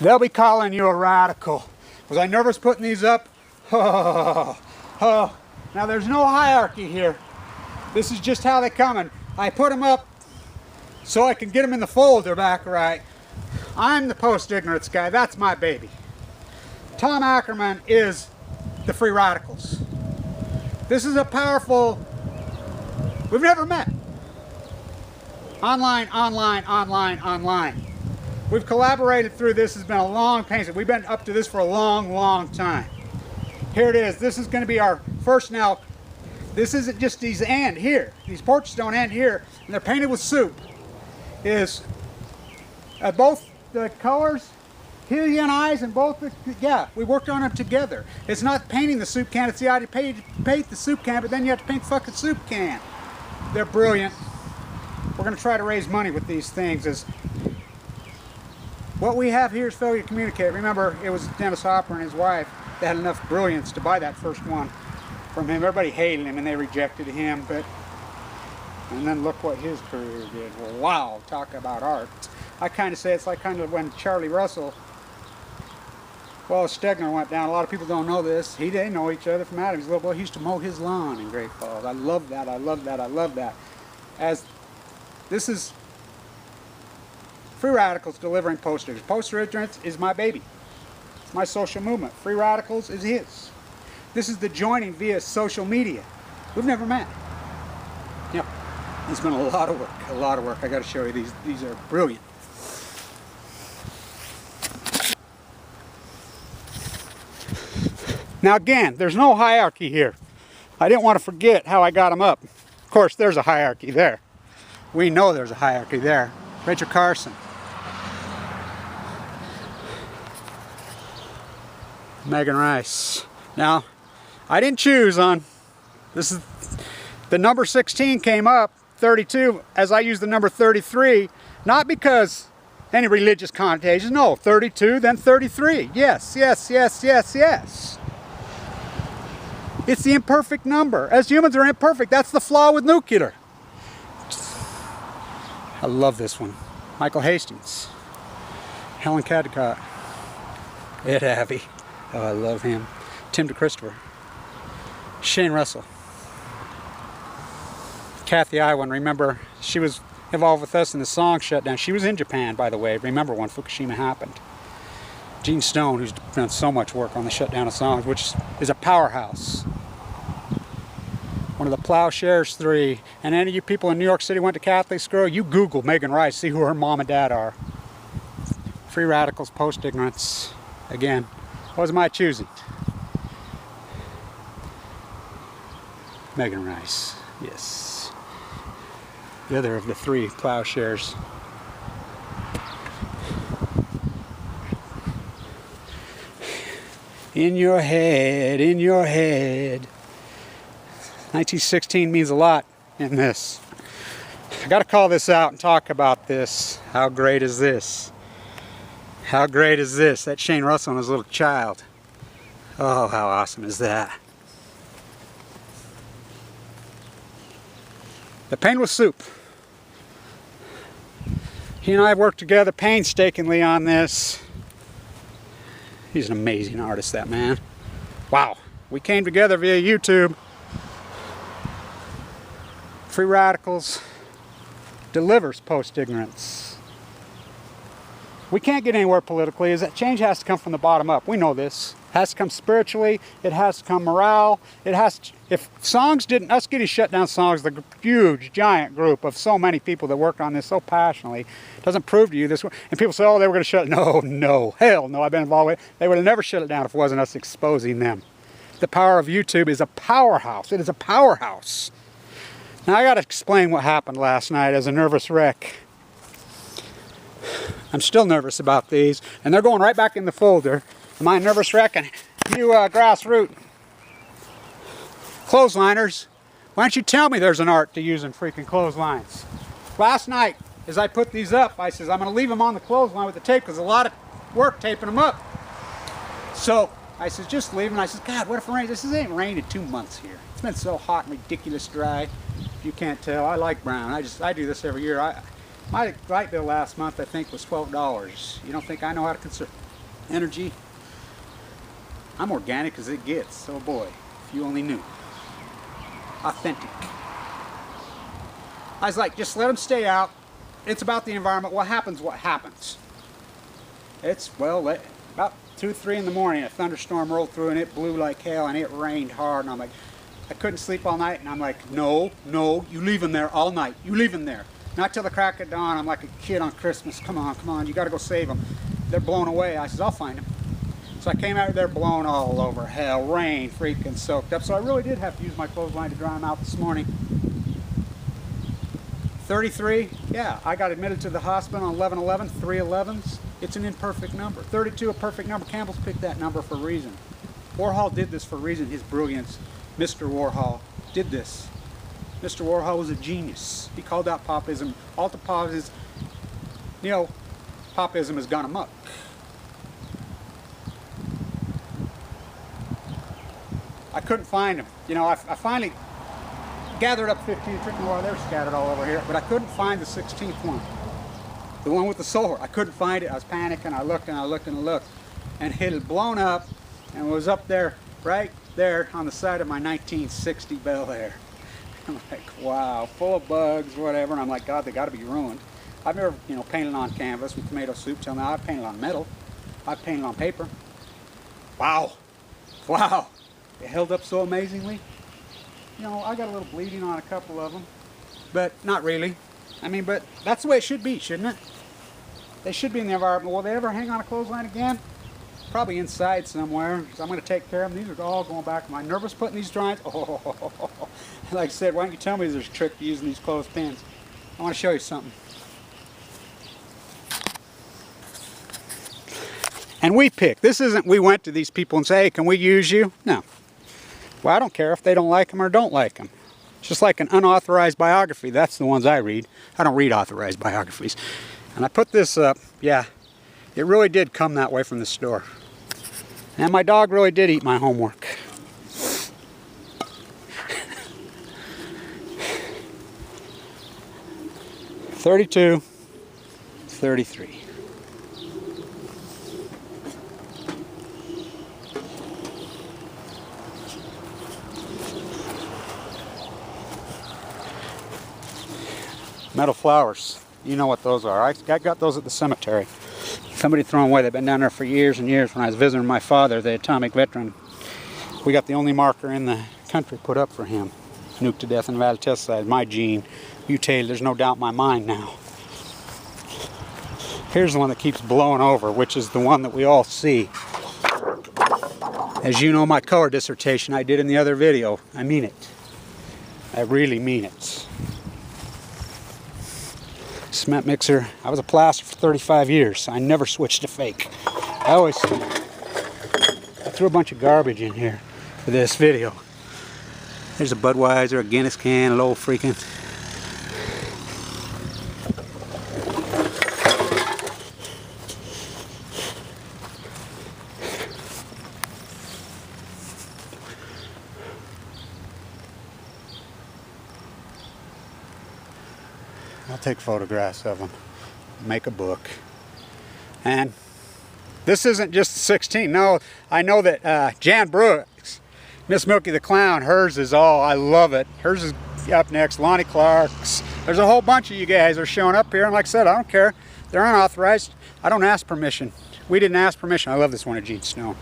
they'll be calling you a radical. Was I nervous putting these up? Oh. Now there's no hierarchy here. This is just how they come in. I put them up so I can get them in the folder back right. I'm the post-ignorance guy. That's my baby. Tom Ackerman is the free radicals. This is a powerful... We've never met. Online. We've collaborated through this. It's been a long pain. We've been up to this for a long time. Here it is. This is going to be our first now. This isn't just these end here. These portraits don't end here. And they're painted with soup. Is both the colors, Hillian eyes, and both the, yeah, we worked on them together. It's not painting the soup can. It's the idea to paint the soup can, but then you have to paint the fucking soup can. They're brilliant. We're going to try to raise money with these things. What we have here is failure to communicate. Remember, it was Dennis Hopper and his wife that had enough brilliance to buy that first one from him. Everybody hated him and they rejected him, and then look what his career did. Well, wow, talk about art. I kind of say it's like kind of when Charlie Russell, well, Stegner went down. A lot of people don't know this. They know each other from Adam. He's a little boy. He used to mow his lawn in Great Falls. I love that. I love that. As this is free radicals delivering posters. Post-ignorance is my baby. It's my social movement. Free radicals is his. This is the joining via social media. We've never met. Yep. It's been a lot of work. I got to show you these. These are brilliant. Now again, there's no hierarchy here. I didn't want to forget how I got them up. Of course, there's a hierarchy there. We know there's a hierarchy there. Rachel Carson. Megan Rice. Now, I didn't choose on, this is, the number 16 came up, 32, as I used the number 33, not because any religious connotations, no, 32, then 33. Yes. It's the imperfect number. As humans are imperfect, that's the flaw with nuclear. I love this one. Michael Hastings. Helen Caldicott. Ed Abbey. Oh, I love him. Tim DeChristopher. Shane Russell. Kathy Iwan, remember, she was involved with us in the song shutdown. She was in Japan, by the way. Remember when Fukushima happened. Gene Stone, who's done so much work on the shutdown of songs, which is a powerhouse. One of the Plowshares 3. And any of you people in New York City went to Catholic school, you Google Megan Rice, see who her mom and dad are. Free radicals, post-ignorance. Again, what was my choosing? Megan Rice, yes. The other of the three Plowshares. In your head, in your head. 1916 means a lot in this. I got to call this out and talk about this. How great is this? How great is this? That's Shane Russell and his little child. Oh, how awesome is that? The paint was soup. He and I have worked together painstakingly on this. He's an amazing artist, that man. Wow. We came together via YouTube. Free Radicals delivers post-ignorance. We can't get anywhere politically. Is that change has to come from the bottom up. We know this. It has to come spiritually. It has to come morale. It has to, if songs didn't, us getting shut down songs, the huge, giant group of so many people that worked on this so passionately, doesn't prove to you this. And people say, oh, they were going to shut it. No, hell no, I've been involved with it. They would have never shut it down if it wasn't us exposing them. The power of YouTube is a powerhouse. It is a powerhouse. Now I got to explain what happened last night as a nervous wreck. I'm still nervous about these, and they're going right back in the folder. Am I a nervous wreck? And you grassroots clothesliners, why don't you tell me there's an art to using freaking clotheslines? Last night, as I put these up, I says I'm going to leave them on the clothesline with the tape because a lot of work taping them up. So I says just leave them. And I says, God, what if it rains? This ain't rained in 2 months here. It's been so hot and ridiculous dry. If you can't tell, I like brown. I do this every year. My light bill last month, I think, was $12. You don't think I know how to energy. I'm organic as it gets, so boy, if you only knew. Authentic. I was like, just let them stay out. It's about the environment. What happens, what happens. It's, well, about 2, 3 in the morning, a thunderstorm rolled through and it blew like hell and it rained hard. And I'm like, I couldn't sleep all night. And I'm like, no, you leave them there all night. You leave them there. Not till the crack of dawn. I'm like a kid on Christmas. Come on, you got to go save them. They're blown away. I said, I'll find them. So I came out there blown all over. Hell, rain, freaking soaked up. So I really did have to use my clothesline to dry them out this morning. 33, yeah, I got admitted to the hospital on 11/11, 3 11s. It's an imperfect number. 32, a perfect number. Campbell's picked that number for a reason. Warhol did this for a reason. His brilliance. Mr. Warhol did this. Mr. Warhol was a genius. He called out popism. Alt-popism, popism has gone amok. I couldn't find him. I finally gathered up 15 chicken while they're scattered all over here, but I couldn't find the 16th one. The one with the sore. I couldn't find it. I was panicking. I looked and I looked and I looked. And it had blown up and was up there, right there on the side of my 1960 Bel Air. I'm like, wow, full of bugs, whatever. And I'm like, God, they got to be ruined. I've never, painted on canvas with tomato soup till now. I've painted on metal. I've painted on paper. Wow. Wow. It held up so amazingly. I got a little bleeding on a couple of them, but not really. I mean, but that's the way it should be, shouldn't it? They should be in the environment. Will they ever hang on a clothesline again? Probably inside somewhere, because I'm going to take care of them. These are all going back. Am I nervous putting these drawings? Oh, like I said, why don't you tell me there's a trick to using these clothespins? I want to show you something. And we pick. This isn't we went to these people and say, hey, can we use you? No. Well, I don't care if they don't like them or don't like them. It's just like an unauthorized biography. That's the ones I read. I don't read authorized biographies. And I put this up. Yeah, it really did come that way from the store. And my dog really did eat my homework. $32, $33. Metal flowers, you know what those are. I got those at the cemetery. Somebody threw them away. They've been down there for years and years. When I was visiting my father, the atomic veteran, we got the only marker in the country put up for him. Nuked to death in the Valley Test site. My gene mutated. There's no doubt in my mind now. Here's the one that keeps blowing over, which is the one that we all see. As you know, my color dissertation I did in the other video. I mean it. I really mean it. Cement mixer. I was a plaster for 35 years. I never switched to fake. I threw a bunch of garbage in here for this video. There's a Budweiser, a Guinness can, a little freaking. I'll take photographs of them, make a book. And this isn't just 16. No, I know that Jan Brooks, Miss Milky the Clown, hers is all, I love it. Hers is up next, Lonnie Clark's. There's a whole bunch of you guys are showing up here, and like I said, I don't care. They're unauthorized. I don't ask permission. We didn't ask permission. I love this one of Gene Snow.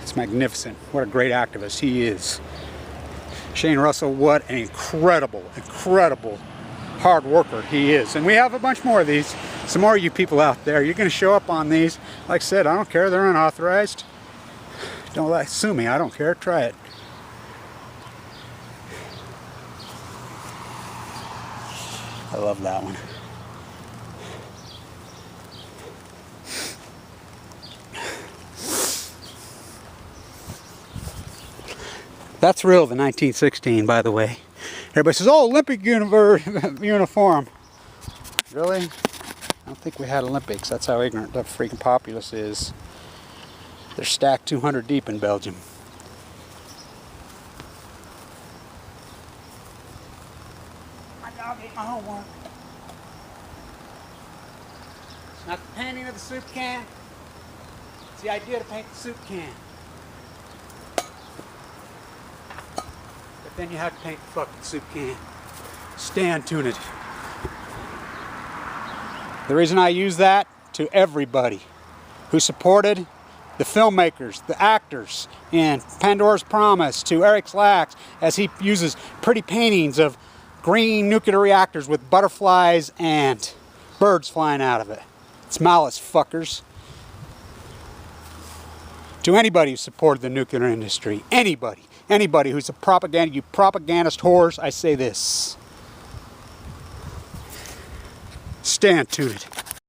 It's magnificent. What a great activist he is. Shane Russell, what an incredible hard worker he is. And we have a bunch more of these. Some more of you people out there. You're going to show up on these. Like I said, I don't care. They're unauthorized. Don't sue me. I don't care. Try it. I love that one. That's real, the 1916, by the way. Everybody says, oh, Olympic uniform. Really? I don't think we had Olympics. That's how ignorant the freaking populace is. They're stacked 200 deep in Belgium. My dog ate my homework. It's not the painting of the soup can. It's the idea to paint the soup can. But then you have to paint the fucking soup can. Stand tuned it. The reason I use that to everybody who supported the filmmakers, the actors in Pandora's Promise, to Eric Slacks as he uses pretty paintings of green nuclear reactors with butterflies and birds flying out of it. It's malice, fuckers. To anybody who supported the nuclear industry, anybody who's a propaganda, you propagandist whores, I say this. Stand tuned.